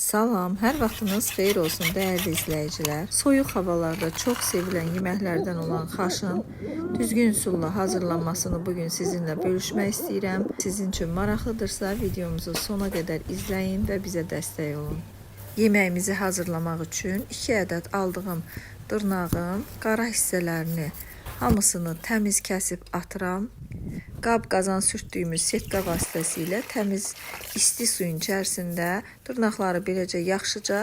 Salam, hər vaxtınız xeyir olsun dəyərli izləyicilər. Soyuq havalarda çox sevilən yeməklərdən olan xaşın düzgün üsulla hazırlanmasını bugün sizinlə bölüşmək istəyirəm. Sizin üçün maraqlıdırsa videomuzu sona qədər izləyin və bizə dəstək olun. Yeməyimizi hazırlamaq üçün 2 ədəd aldığım dırnağın qara hissələrini hamısını təmiz kəsib atıram. Qab-qazan sürtdüyümüz setka vasitəsilə təmiz isti suyun içərisində dırnaqları beləcə yaxşıca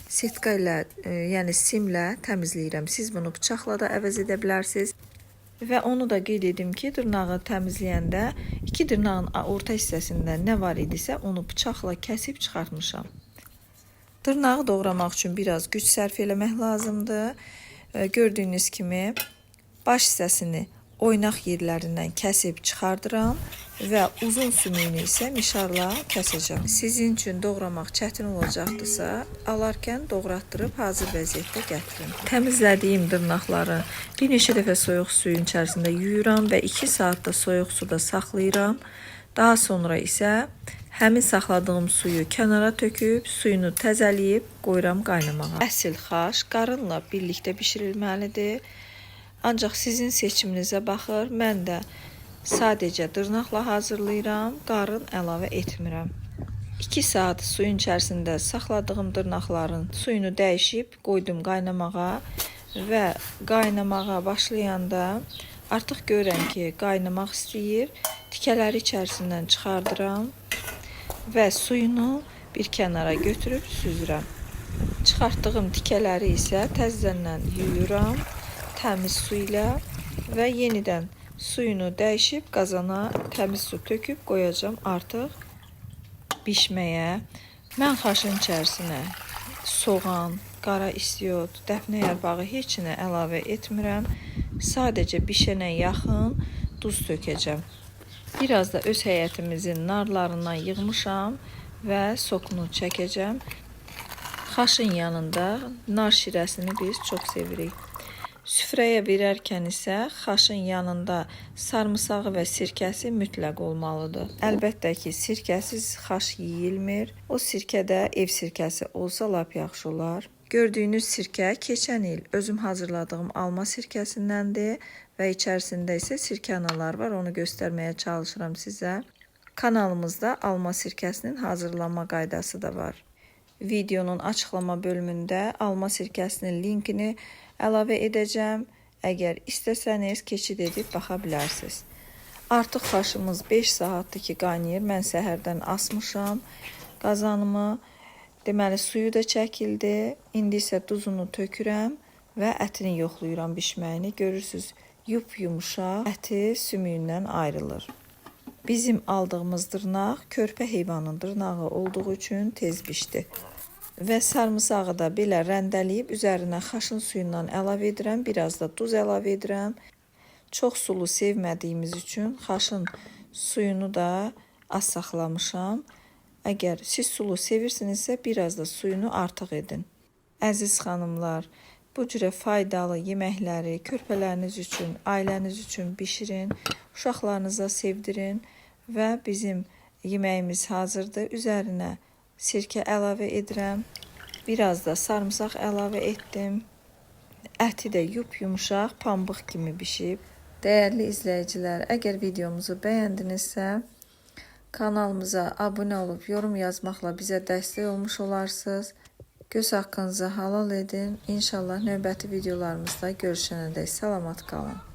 setka ilə, yəni simlə təmizləyirəm. Siz bunu bıçaqla da əvəz edə bilərsiniz. Və onu da qeyd edim ki, dırnağı təmizləyəndə 2 dırnağın orta hissəsində nə var idisə onu bıçaqla kəsib çıxartmışam. Dırnağı doğramaq üçün biraz güc sərf eləmək lazımdır. Gördüyünüz kimi baş hissəsini oynaq yerlərindən kəsib çıxardıram və uzun sümüyünü isə mişarla kəsəcəm. Sizin üçün doğramaq çətin olacaqdırsa, alarkən doğratdırıb hazır vəziyyətdə gətirin. Təmizlədiyim dırnaqları bir neçə dəfə soyuq suyun içərisində yuyuram və 2 saat da soyuq suda saxlayıram. Daha sonra isə həmin saxladığım suyu kənara töküb, suyunu təzələyib qoyuram qaynamağa. Əsl xaş qarınla birlikdə bişirilməlidir. Ancaq sizin seçiminizə baxır. Mən də sadəcə dırnaqla hazırlayıram, qarın əlavə etmirəm. 2 saat suyun içərisində saxladığım dırnaqların suyunu dəyişib qoydum qaynamağa və qaynamağa başlayanda artıq görürəm ki, qaynamaq istəyir. Tikələri içərisindən çıxardıram və suyunu bir kənara götürüb süzürəm. Çıxartdığım tikələri isə təzədən yuyuram təmiz su ilə və yenidən suyunu dəyişib qazana təmiz su töküb qoyacağım artıq bişməyə. Mən xaşın içərisinə soğan, qara istiot, dəfnə yarpağı heç nə əlavə etmirəm. Sadəcə bişənə yaxın duz tökəcəm. Biraz da öz həyətimizin narlarından yığmışam və sokunu çəkəcəm. Xaşın yanında nar şirəsini biz çox sevirik. Süfrəyə verərkən isə xaşın yanında sarımsağı və sirkəsi mütləq olmalıdır. Əlbəttə ki, sirkəsiz xaş yeyilmir. O sirkə də ev sirkəsi olsa lap yaxşı olar. Gördüyünüz sirkə keçən il özüm hazırladığım alma sirkəsindəndir və içərisində isə sirkə analar var. Onu göstərməyə çalışıram sizə. Kanalımızda alma sirkəsinin hazırlanma qaydası da var. Videonun açıqlama bölümündə alma sirkəsinin linkini əlavə edəcəm. Əgər istəsəniz keçid edib baxa bilərsiniz. Artıq xaşımız 5 saatdır ki qaynayır. Mən səhərdən asmışam qazanımı. Deməli suyu da çəkildi. İndi isə duzunu tökürəm və ətini yoxlayıram bişməyini. Görürsünüz, yumuşaq əti sümüyündən ayrılır. Bizim aldığımız dırnaq körpə heyvanın dırnağı olduğu üçün tez bişdi. Və sarımsağı da belə rəndələyib üzərinə xaşın suyundan əlavə edirəm. Biraz da duz əlavə edirəm. Çox sulu sevmədiyimiz üçün xaşın suyunu da az saxlamışam. Əgər siz sulu sevirsinizsə biraz da suyunu artıq edin. Əziz xanımlar, bu cürə faydalı yeməkləri körpələriniz üçün, ailəniz üçün bişirin. Uşaqlarınıza sevdirin və bizim yeməyimiz hazırdır. Üzərinə sirkə əlavə edirəm. Biraz da sarımsaq əlavə etdim. Əti də yumuşaq, pambıq kimi bişib. Dəyərli izləyicilər, əgər videomuzu bəyəndinizsə, kanalımıza abunə olub yorum yazmaqla bizə dəstək olmuş olarsınız. Göz haqqınızı halal edin. İnşallah növbəti videolarımızda görüşənədək salamat qalın.